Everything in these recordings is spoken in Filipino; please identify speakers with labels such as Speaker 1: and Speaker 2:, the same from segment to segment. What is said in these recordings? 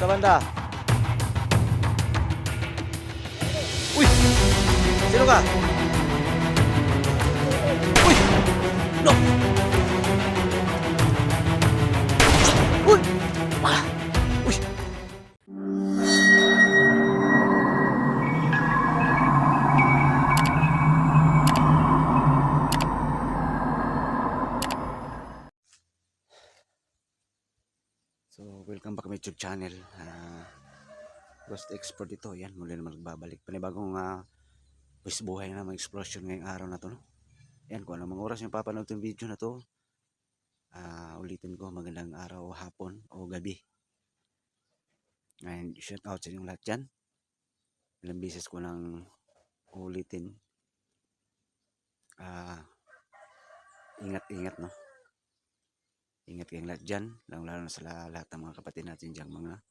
Speaker 1: banda. Uy! Sino ka? Uy! No! Uy! Ah! Uy! So, welcome back to my YouTube channel. Ghost Expert ito. Yan, muli naman nagbabalik. Panibagong buhay na mga explosion ngayong araw na to. No? Yan, kung anong mga oras yung papanood yung video na to, ulitin ko, magandang araw, hapon o gabi. Ngayon, shout out sa inyong lahat dyan. Ilang beses ko nang ulitin. Ingat-ingat, no? Ingat kayong lahat dyan, lalo na sa lahat ng mga kapatid natin dyan, mga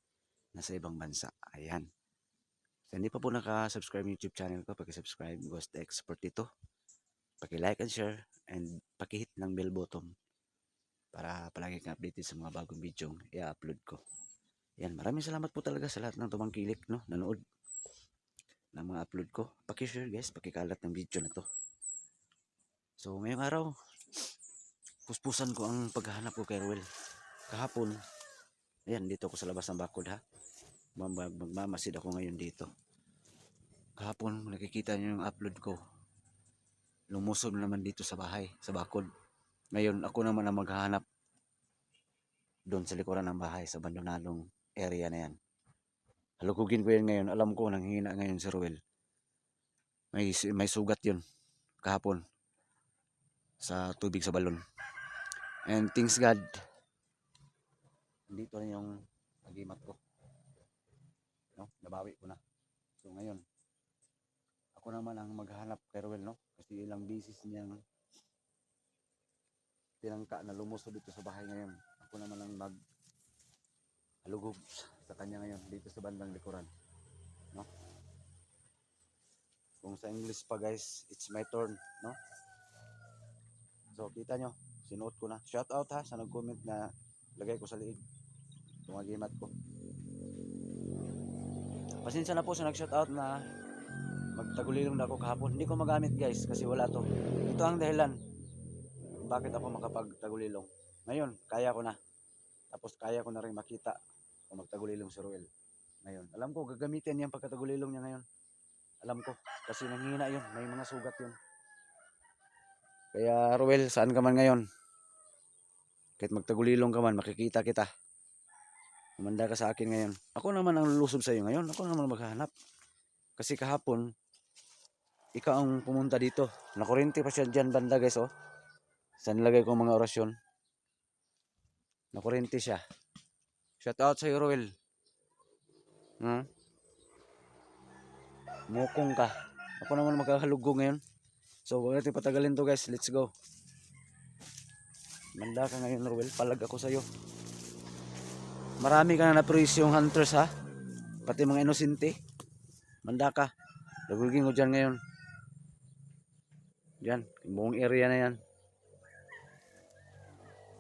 Speaker 1: nasa ibang bansa. Ayan. So, hindi pa po naka-subscribe yung YouTube channel ko, paki-subscribe, Ghost Expert ito. Paki-like and share, and paki-hit ng bell button para palagi kang updated sa mga bagong video i-upload ko. Yan, maraming salamat po talaga sa lahat ng tumangkilik, no, nanood ng mga upload ko. Paki-share guys, paki-kalat ng video na to. So, ngayong araw, puspusan ko ang paghahanap ko kay Ruel. Kahapon, ayan, dito ako sa labas ng bakod ha. Magmamasid ako ngayon dito. Kahapon, nakikita niyo yung upload ko. Lumusob naman dito sa bahay, sa bakod. Ngayon, ako naman ang maghahanap doon sa likuran ng bahay, sa abandonadong area na yan. Halugugin ko yan ngayon. Alam ko, nanghihina ngayon si Ruel. May sugat yun kahapon sa tubig sa balon. And thanks God, dito na yung agimat ko. No? Nabawi ko na. So ngayon, ako naman ang maghahanap kay Ruel, no? Kasi ilang bisis niyang tinangka na lumusod dito sa bahay ngayon. Ako naman ang halugog sa kanya ngayon dito sa bandang likuran, no? Kung sa English pa guys, it's my turn, no? So kita nyo, sinuot ko na. Shout out ha sa nag-comment na lagay ko sa liig itong agimat ko. Pasensya na po sa nag-shout out na magtagulilong na ako kahapon. Hindi ko magamit guys kasi wala to. Ito ang dahilan bakit ako makapagtagulilong. Ngayon, kaya ko na. Tapos kaya ko na rin makita kung magtagulilong si Ruel. Ngayon, alam ko gagamitin niya ang pagkatagulilong niya ngayon. Alam ko, kasi nanghina yun. May mga sugat yun. Kaya Ruel, saan ka man ngayon? Kahit magtagulilong ka man, makikita kita. Umanda ka sa akin ngayon. Ako naman ang lulusob sa iyo ngayon. Ako naman maghahanap. Kasi kahapon, ikaw ang pumunta dito. Nakuryente pa siya dyan banda guys, oh. Saan nilagay ko mga orasyon? Nakuryente siya. Shout out sa iyo, Ruel. Mukong ka. Ako naman magkakaluggo ngayon. So, huwag natin patagalin to guys. Let's go. Manda ka ngayon, Ruel. Palag ako sa iyo. Marami ka na na-praise yung hunters ha. Pati mga inosente. Manda ka. Lagugin ko dyan ngayon. Dyan. Yung buong area na yan.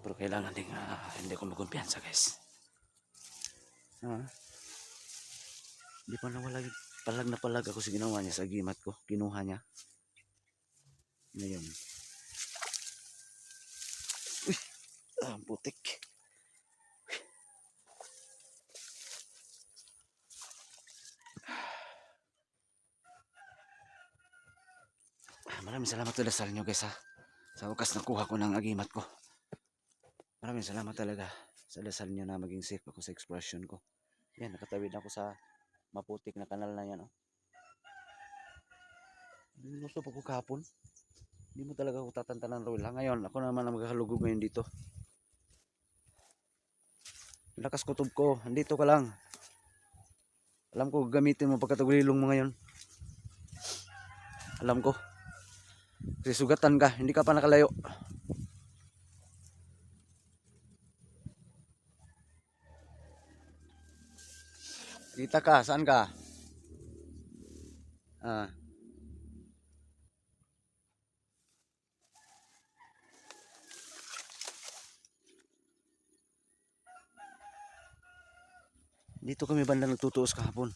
Speaker 1: Pero kailangan din hindi ko magkumpiyansa guys. Hindi pa nawala. Palag na palag ako sa ginawa niya sa agimat ko. Kinuha niya. Ngayon. Uy! Putik. Maraming salamat sa dasal nyo guys ha. Sa wakas nakuha ko ng agimat ko. Maraming salamat talaga sa dasal nyo na maging safe ako sa exploration ko. Yan, nakatawid ako sa maputik na kanal na yan. Oh. Lusob ako kahapon. Hindi mo talaga ako tatantanan, Ruel. Ngayon, ako naman ang magkakalugog ngayon dito. Lakas kutob ko. Andito ka lang. Alam ko, gamitin mo pagkatagulilong mo ngayon. Alam ko. Kasi sugatan ka. Hindi ka pa nakalayo. Kita ka. Saan ka? Dito kami banda nagtutuos kahapon.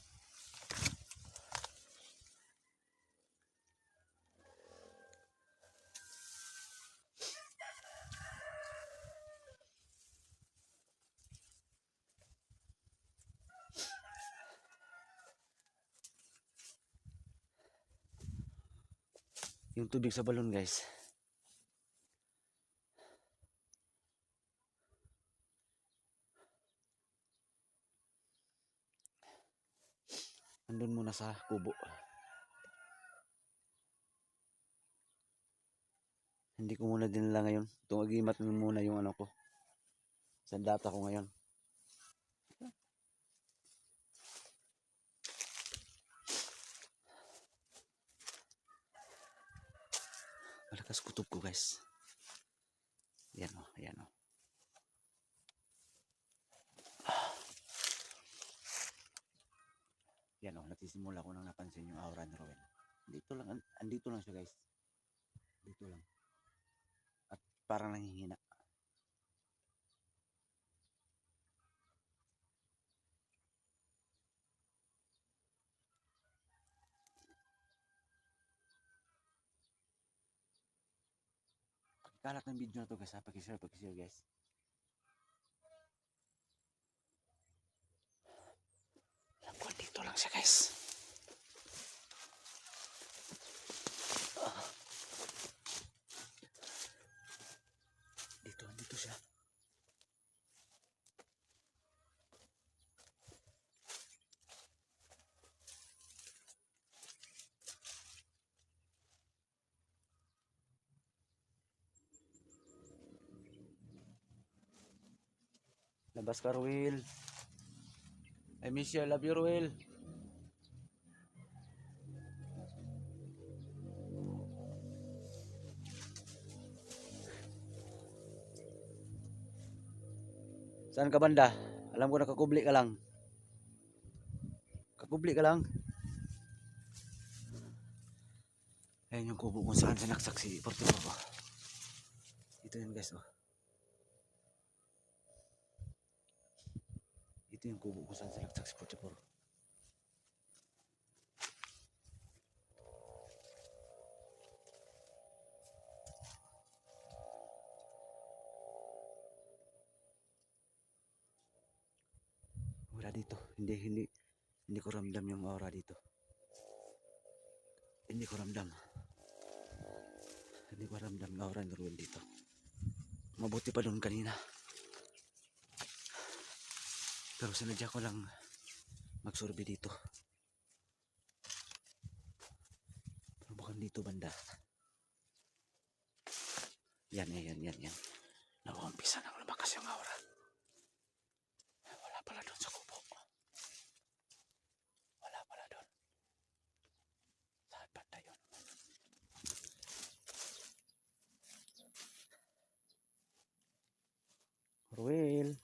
Speaker 1: Yung tubig sa balon guys. Andun muna sa kubo. Hindi ko muna dinala ngayon. Itong agimat muna yung ano ko. Sa data ko ngayon. Malakas kutob ko guys. Yan o, yan o. Yan o, nagsisimula ko nang napansin yung aura ni Roel. Dito lang, andito lang siya guys. Dito lang. At parang nanghihina. Kalat ng video na to guys ha. Pakishare guys. Alam ko, dito lang siya guys. Dito siya. Labas ka, Ruel. I miss you. I love you, Ruel. Saan ka banda? Alam ko nakakubli ka lang. Kakubli ka lang. Ayan yung kubo kung saan sinaksak si Portobalo. Ito yun guys oh. Ito yung kubo kung saan sinaksak si Portobalo. Wala dito. Hindi ko ramdam yung aura dito. Hindi ko ramdam yung aura ni Ruel dito. Mabuti pa doon kanina. Pero sinadya ko lang magsurvey dito. Pero bukan dito banda. Yan. Nauumpisa nang lumakas yung aura. Wala pala doon sa kubo. Wala pala doon. Saan banda yun? Ruel.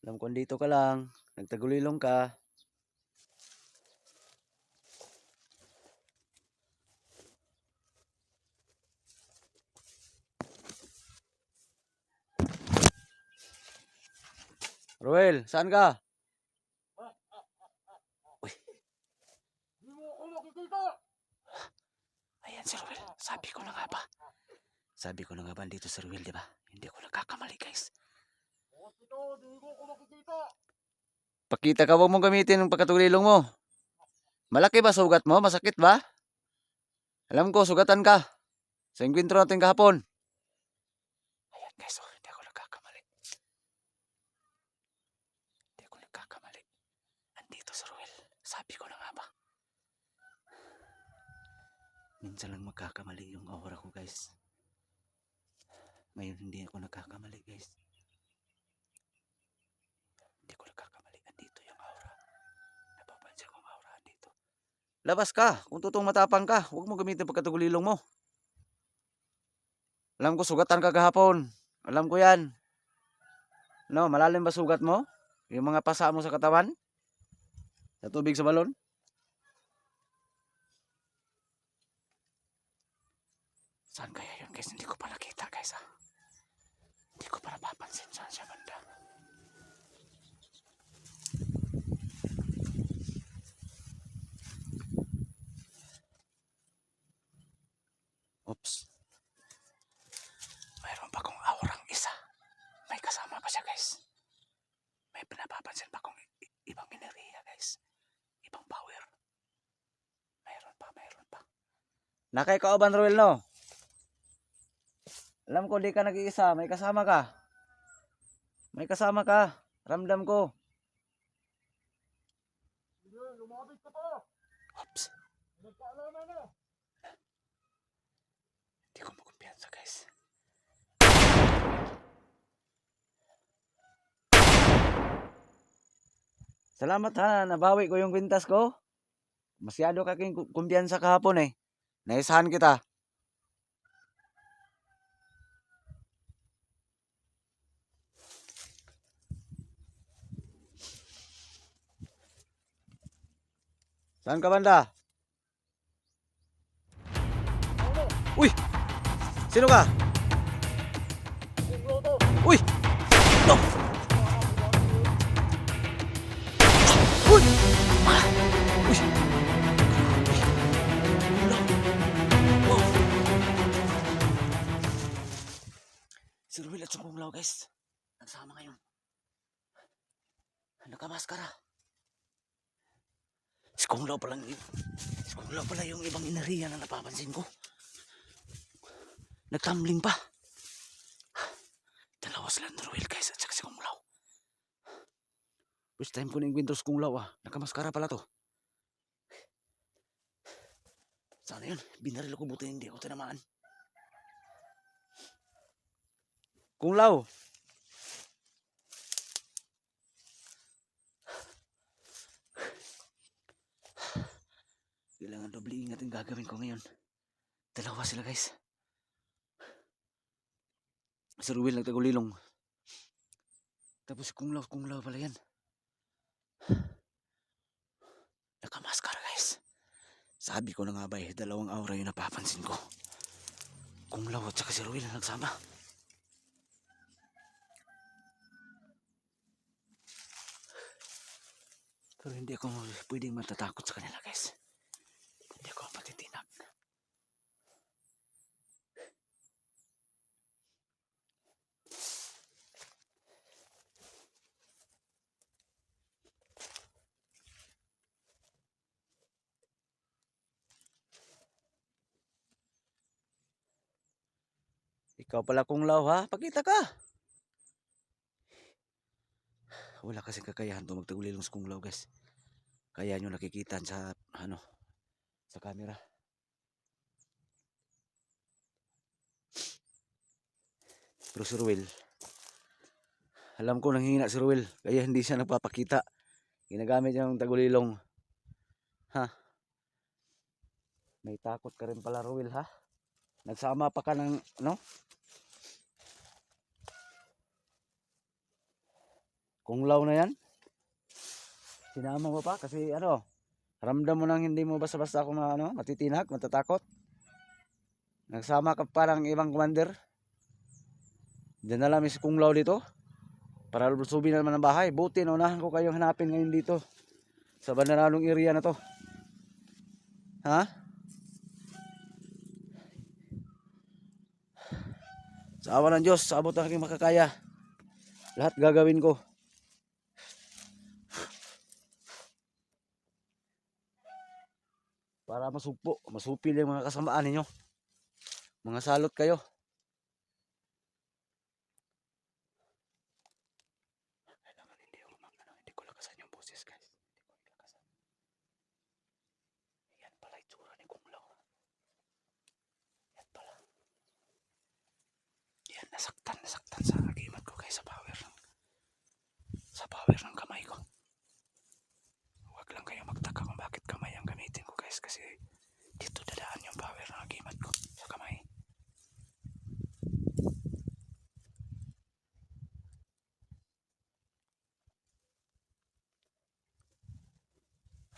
Speaker 1: Alam ko dito ka lang. Nagtagulilong ka. Ruel, saan ka? Uy. Ayan si Ruel. Sabi ko na nga ba dito si Ruel, di ba? Hindi ako nagkakamali guys. Pakita ka, huwag mong gamitin ng pagkatulilong mo. Malaki ba sugat mo? Masakit ba? Alam ko, sugatan ka. Sa enkwentro natin kahapon. Ayan guys, oh, hindi ako nagkakamali. Andito si Ruel. Sabi ko na nga ba. Minsan lang magkakamali yung aura ko guys. Ngayon hindi ako nagkakamali guys. Hindi ko nagkakamali. Andito yung aura. Napapansin ko ang aura andito. Labas ka. Kung totoong matapang ka, huwag mo gamitin pagkatagulilong mo. Alam ko sugatan ka kahapon. Alam ko yan. No, malalim ba sugat mo? Yung mga pasa mo sa katawan? Sa tubig sa balon? Saan kaya yun guys? Hindi ko pa nakita guys ah. Di ko pa napapansin saan siya banda. Oops. Mayroon pa kong aurang isa. May kasama pa siya, guys. May pinapapansin pa kong ibang enerhiya, guys. Ibang power. Mayroon pa. Nakay kauban, Ruel, no? Alam ko di ka nag-iisa. May kasama ka. May kasama ka. Ramdam ko.
Speaker 2: Lumapit ka pa.
Speaker 1: Oops.
Speaker 2: Nagkaalaman na.
Speaker 1: Di ko makumpiyansa, guys. Salamat ha, nabawi ko yung kwintas ko. Masyado ka king kumpiyansa kahapon eh. Naisahan kita. Saan ka banda? Uy! Sino ka? Uy! No! Uy! Ah! Uy! No! Wow! Si Ruel at Sungkong Lao, guys. Nagsama ngayon. Nakamaskara. Si Kung Lao pala yung ibang inariya na napapansin ko. Nagtumbling pa. Dalawa sila ni Ruel, guys, at saka si Kung Lao. First time ko na yung Kung Lao ah. Nakamaskara pala to. Sana yun? Binaril ko, buti hindi ako tinamaan. Kung Lao. Kailangan doble ingat yung gagawin ko ngayon. Dalawa sila, guys. Si Ruel nagtagulilong. Tapos si Kung Lao pala yan. Nakamaskara, guys. Sabi ko na nga ba eh, dalawang aura yung napapansin ko. Kung Lao at saka si Ruel na nagsama. Pero hindi ako pwedeng matatakot sa kanila, guys. Hindi ako patitinak. Ikaw pala Kung Lao ha? Pakita ka! Wala kasing kakayahan to magtagulilong sa Kung Lao, guys. Kaya nyo nakikita sa sa camera. Pero si Ruel, alam ko nanghihina si Ruel, kaya hindi siya nagpapakita. Ginagamit niya yung tagulilong. Ha? May takot ka rin pala, Ruel, ha? Nagsama pa ka ng Kung Lao na yan? Sinama mo pa kasi ramdam mo nang hindi mo basta-basta ako matitinak, matatakot. Nagsama ka parang ibang commander. Dinala mi si Kung Lao dito para lusubin naman ang bahay. Buti naunahan ko kayong hanapin ngayon dito sa Bandaralong area na to. Ha? Sa awa ng Diyos, sa abot ng aking makakaya, lahat gagawin ko. Para masupil yung mga kasamaan ninyo. Mga salot kayo. Kailangan hindi ko lakasan yung boses, guys. Hindi ko lakasan. Yan pala itsura ni Kung Lao. Yan pala. Yan, nasaktan sa agimat ko, guys, sa power ng kamay ko. Huwag lang kayo magtaka kung bakit kamay ang gamitin ko, guys, kasi dito dadaan yung power ng agimat ko sa kamay.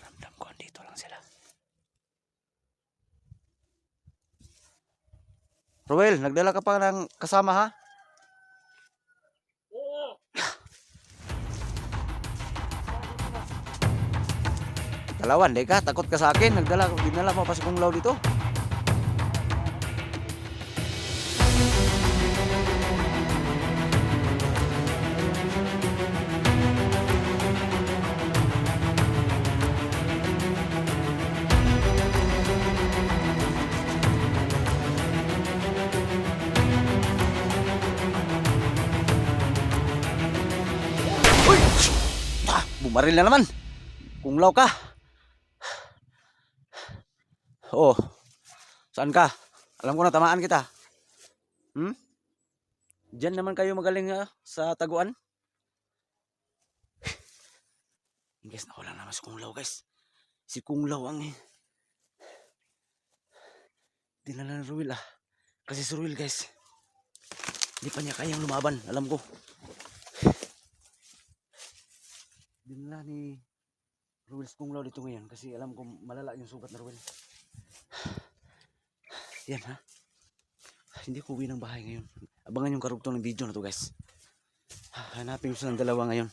Speaker 1: Ramdam ko andito lang sila. Ruel, nagdala ka pa ng kasama, ha? Kalawan, di ka? Takot ka sa akin? Dinala mo pa si Kung Lao dito? Uy! Bumaril na naman. Kung Lao ka. Oh, saan ka? Alam ko na tamaan kita. Hmm? Diyan naman kayo magaling sa taguan. Guys, nawala naman si Kung Lao, guys. Si Kung Lao ang dinala ni Ruel ah. Kasi si Ruel, guys, hindi pa niya kayang lumaban. Alam ko. Dinala ni Ruel si Kung Lao dito ngayon kasi alam ko malala yung sugat na Ruel. Yan ha. Hindi ko uwi ng bahay ngayon. Abangan yung karugtong ng video na to, guys. Hanapin ko silang dalawa ngayon.